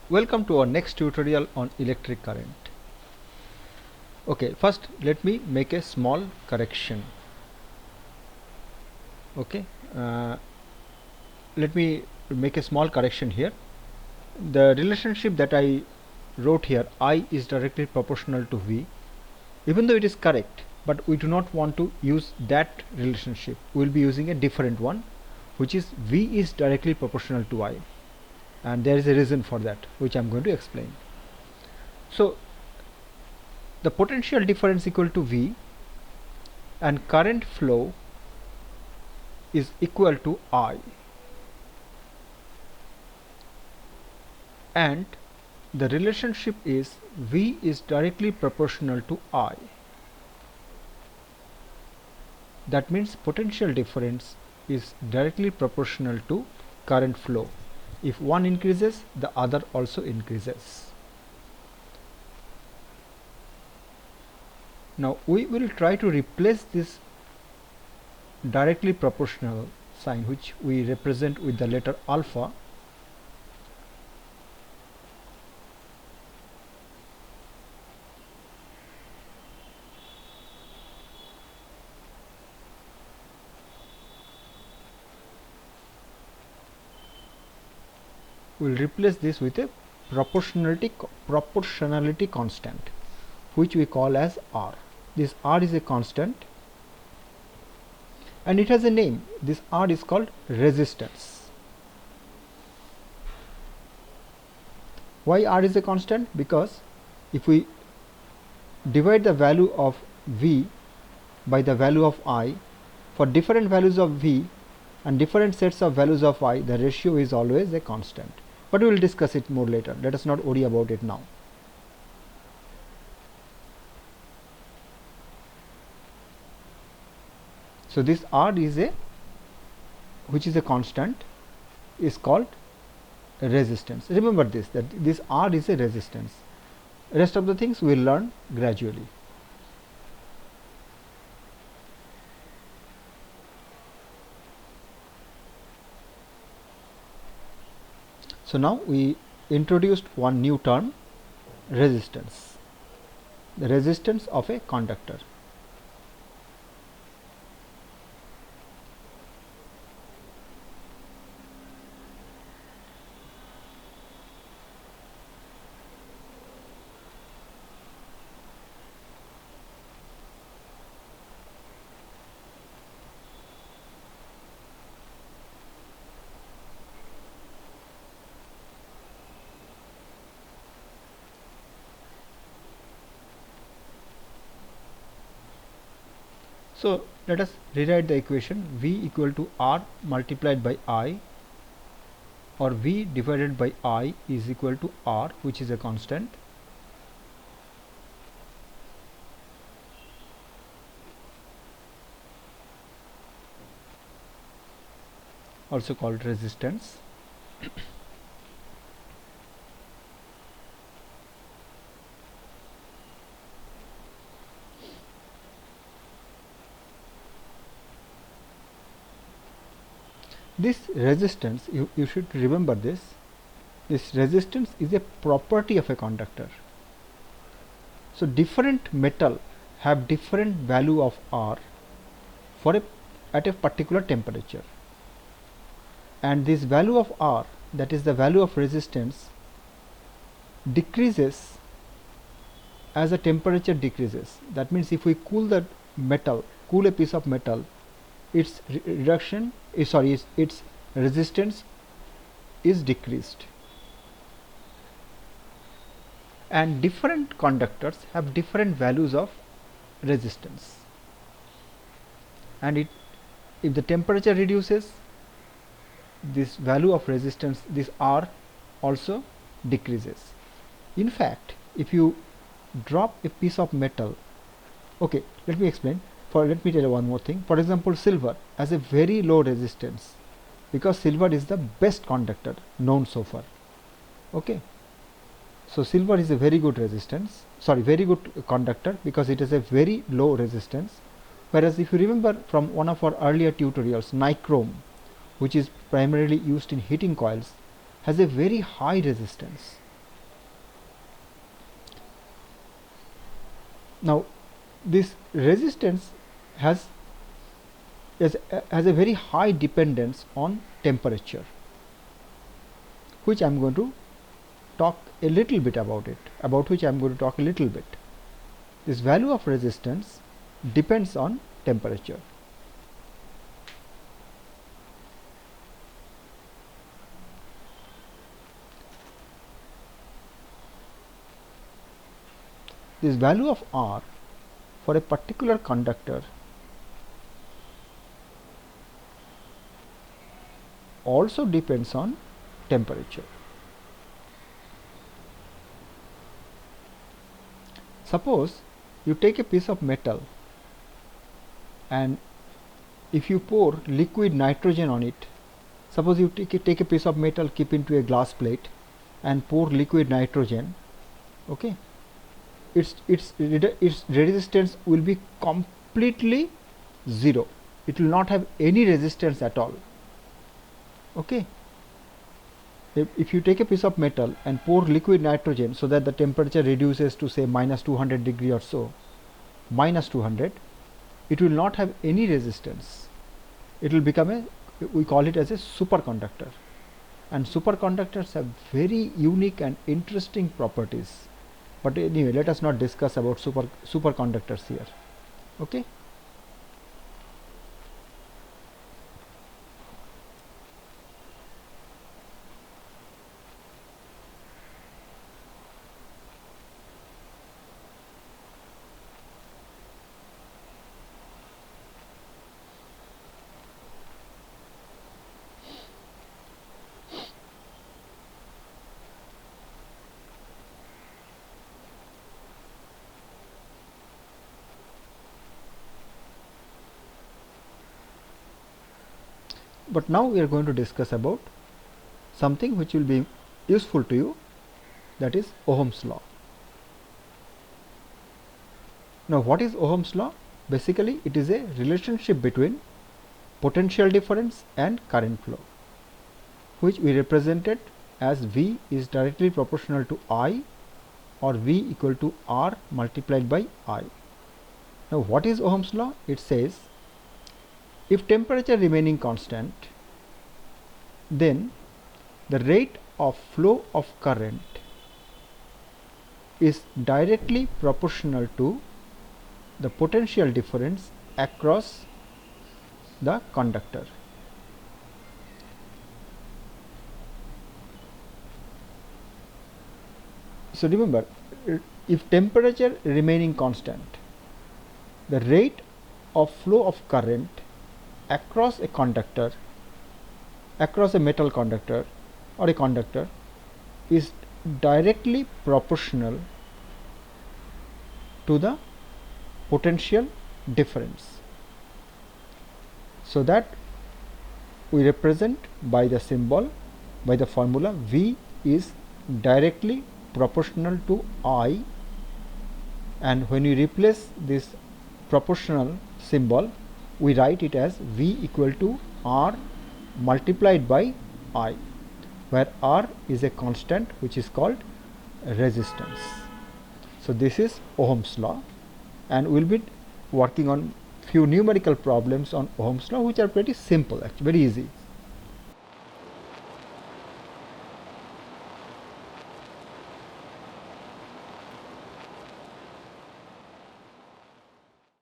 Welcome to our next tutorial on electric current. Okay, first let me make a small correction. Okay, let me make a small correction here. The relationship that I wrote here, I is directly proportional to V, even though it is correct, but we do not want to use that relationship. We will be using a different one, which is V is directly proportional to I, and there is a reason for that, which I am going to explain. So the potential difference equal to V and current flow is equal to I, and the relationship is V is directly proportional to I. That means potential difference is directly proportional to current flow. If one increases, the other also increases. Now we will try to replace this directly proportional sign, which we represent with the letter alpha, we will replace this with a proportionality constant, which we call as R. This R is a constant and it has a name. This R is called resistance. Why R is a constant? Because if we divide the value of V by the value of I, for different values of V and different sets of values of I, the ratio is always a constant. But we will discuss it more later. Let us not worry about it now. So this R is which is a constant, is called resistance. Remember this, that this R is a resistance. Rest of the things we will learn gradually. So now we introduced one new term, resistance, the resistance of a conductor. So let us rewrite the equation V equal to R multiplied by I, or V divided by I is equal to R, which is a constant, also called resistance. This resistance, you should remember this resistance is a property of a conductor. So different metal have different value of R at a particular temperature, and this value of R, that is the value of resistance, decreases as the temperature decreases. That means if we cool a piece of metal, its its resistance is decreased. And different conductors have different values of resistance, and if the temperature reduces, this value of resistance, this R, also decreases. In fact, if you drop a piece of metal, okay, let me explain. Let me tell you one more thing. For example, silver has a very low resistance because silver is the best conductor known so far. Okay, so silver is a very good very good conductor because it has a very low resistance. Whereas if you remember from one of our earlier tutorials, nichrome, which is primarily used in heating coils, has a very high resistance. Now this resistance has has a very high dependence on temperature, which I am going to talk a little bit about it, about which I am going to talk a little bit. This value of resistance depends on temperature. This value of R for a particular conductor also depends on temperature. Suppose you take a piece of metal and if you pour liquid nitrogen on it, suppose you take a piece of metal, keep into a glass plate and pour liquid nitrogen, okay, its resistance will be completely zero. It will not have any resistance at all. Okay, if you take a piece of metal and pour liquid nitrogen so that the temperature reduces to say minus 200 degree or so, minus 200, it will not have any resistance. It will become a, we call it as a superconductor, and superconductors have very unique and interesting properties. But anyway, let us not discuss about superconductors here. Okay. But now we are going to discuss about something which will be useful to you, that is Ohm's law. Now what is Ohm's law? Basically it is a relationship between potential difference and current flow, which we represented as V is directly proportional to I, or V equal to R multiplied by I. Now what is Ohm's law? It says if temperature remaining constant, then the rate of flow of current is directly proportional to the potential difference across the conductor. So remember, if temperature remaining constant, the rate of flow of current across a conductor, across a metal conductor or a conductor, is directly proportional to the potential difference. So that we represent by the symbol, by the formula V is directly proportional to I, and when we replace this proportional symbol, we write it as V equal to R multiplied by I, where R is a constant which is called resistance. So this is Ohm's law, and we will be working on few numerical problems on Ohm's law which are pretty simple, actually very easy.